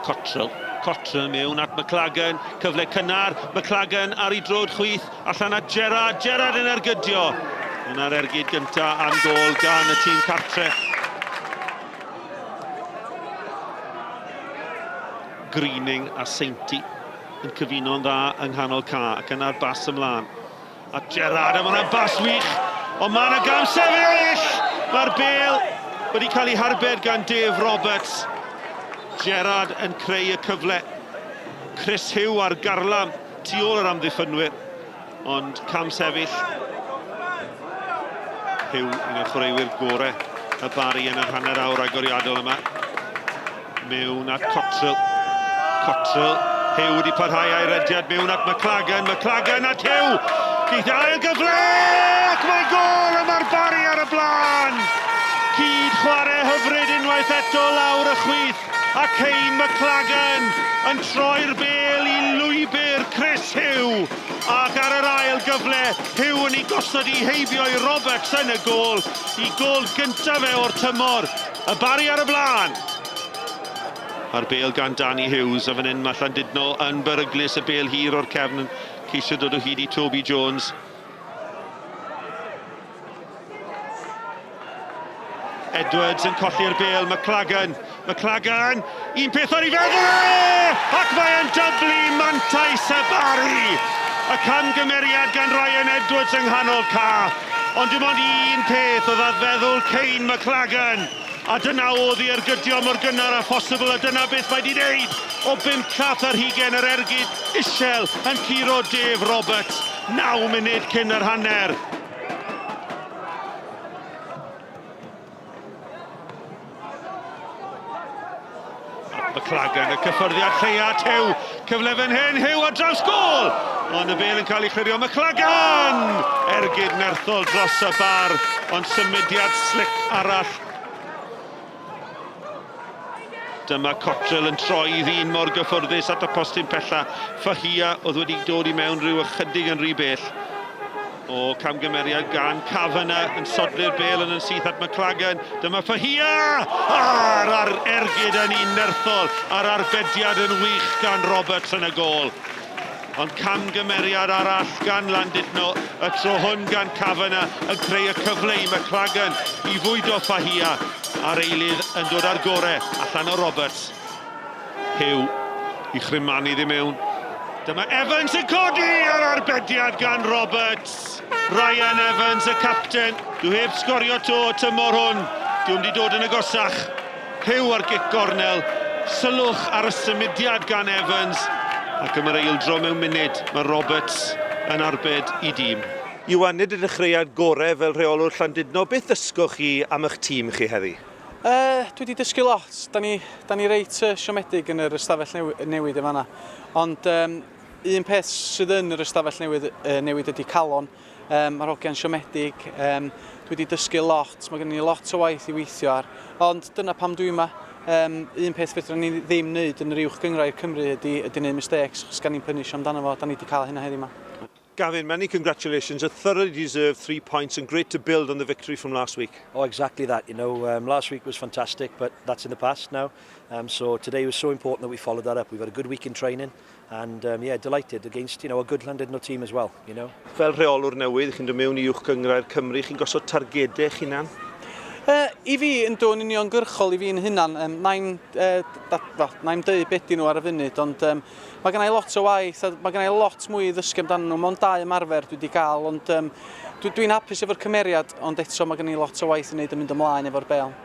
Cottrell mewn at McLagan, cyfle cynnar, McLagan ar ei drod chwith, allan at Gerrard yn ergydio. Yna'r ergyd gyntaf am gol gan y tîm cartre. Greening a Sainty yn cyfuno'n dda yng nghanol ca, ac yna'r bas ymlaen. A Gerrard, a mae'na bas wych, ond mae yna gam sefyll! Mae'r bêl wedi cael ei harbed gan Dave Roberts. Gerrard yn creu y cyfle. Chris Hugh ar garlam tu ôl yr amddiffynwyr, ond cam sefyll. Hugh yn y chwaraewyr gorau y Barri yn yr hanner awr agoriadol yma. Mewn at Cottrell. Hugh wedi parhau a'i rediad mewn at McLagan at Hugh. Geith ail gyfle, ac mae gol yma'r Barri ar y blaen. Cyd chwarae hyfryd unwaith eto lawr y chwith, ac Hein McLagan yn troi'r bêl i lwybr Chris Hugh. Ac ar yr ail gyfle, Hugh yn ei gosod i heibio i Roberts yn y gol. I gol gyntaf fe o'r tymor. Y Barri ar y blaen. A'r bêl gan Danny Hughes, a fan hyn mae Llandudno yn beryglus y bêl hir o'r cefn yn ceisio dod o hyd i Toby Jones. Edwards yn colli'r bêl, McLagan, un peth ar ei feddwl e! Ac mae'n dyblu mantais y Barri! Y camgymeriad gan Ryan Edwards yng nghanol ca. Ond dim ond un peth oedd a feddwl Cain McLagan. A dyna oedd i ergydio mor gynnar a phosibl, a dyna beth mae wedi wneud. O 5 cath ar hugen yr ergyd isel yn curo Dave Roberts. 9 munud cyn yr hanner. McLagan, y cyffyrddiad lleia, Hugh, cyfle fan hyn, Hugh a draws gol! Ond y bêl yn cael ei chlirio, McLagan! Ergyd nerthol dros y bar, ond symudiad slic arall. Dyma Cottrell yn troi ddyn mor gyffwrddus at y postyn pella. Fahia oedd wedi dod i mewn rhyw ychydig yn rhy bell. O camgymeriad gan Kavanagh yn sodli'r bêl yn syth at McLagan. Dyma Fahia! Ar ergyd yn un nerthol, a'r arbediad yn wych gan Roberts yn y gol. Ond camgymeriad arall gan Llandudno, y tro hwn gan Kavanagh yn creu y cyfle i McLagan i fwydo Fahia. A'r eilydd yn dod ar gorau allan o Roberts. Hugh i chrymanu ddim mewn. Dyma Evans yn codi ar arbediad gan Roberts. Ryan Evans, y capten. Dwi heb sgorio to tymor hwn. Dwi'n wedi dod yn agosach. Hugh ar gic gornel. Sylwch ar y symudiad gan Evans. Ac yma'r eildro mewn munud, mae Roberts yn arbed i dîm. Iwan, nid y dechreuad gorau fel rheolwr Llandudno. Beth ddysgwch chi am eich tîm chi heddi? Dwi wedi dysgu lot. Da ni reit siomedig yn yr ystafell newid y fanna. Ond un peth sydd yn yr ystafell newid ydy calon. Mae'r hogiau'n siomedig. Dwi wedi dysgu lot. Mae gen i lot o waith i weithio ar. Ond dyna pam dwi yma. Un peth fedra ni ddim wneud yn yr uwch gyngrau'r Cymru ydy wneud mistakes, chos gan ni'n punish amdano fo. Da ni wedi cael hynna heddi yma. Gavin, many congratulations. A thoroughly deserved 3 points and great to build on the victory from last week. Oh, exactly that. You know, last week was fantastic, but that's in the past now. So today was so important that we followed that up. We've had a good week in training and yeah, delighted against, a good Llandudno team as well, Fel rheolwr newydd, chi'n dod mewn i uwch gyngrau'r Cymru, chi'n gosod targedau eich hunan? I fi yn dod yn uniongyrchol i fi'n hunan, na'i'n dweud beth nhw ar y funud, ond mae gen i lot o waith, mae gen i lot mwy i ddysgu amdano nhw. Mae'n 2 ymarfer dwi wedi cael, ond dwi'n hapus efo'r cymeriad, ond eto mae gen i lot o waith i wneud yn mynd ymlaen efo'r bêl.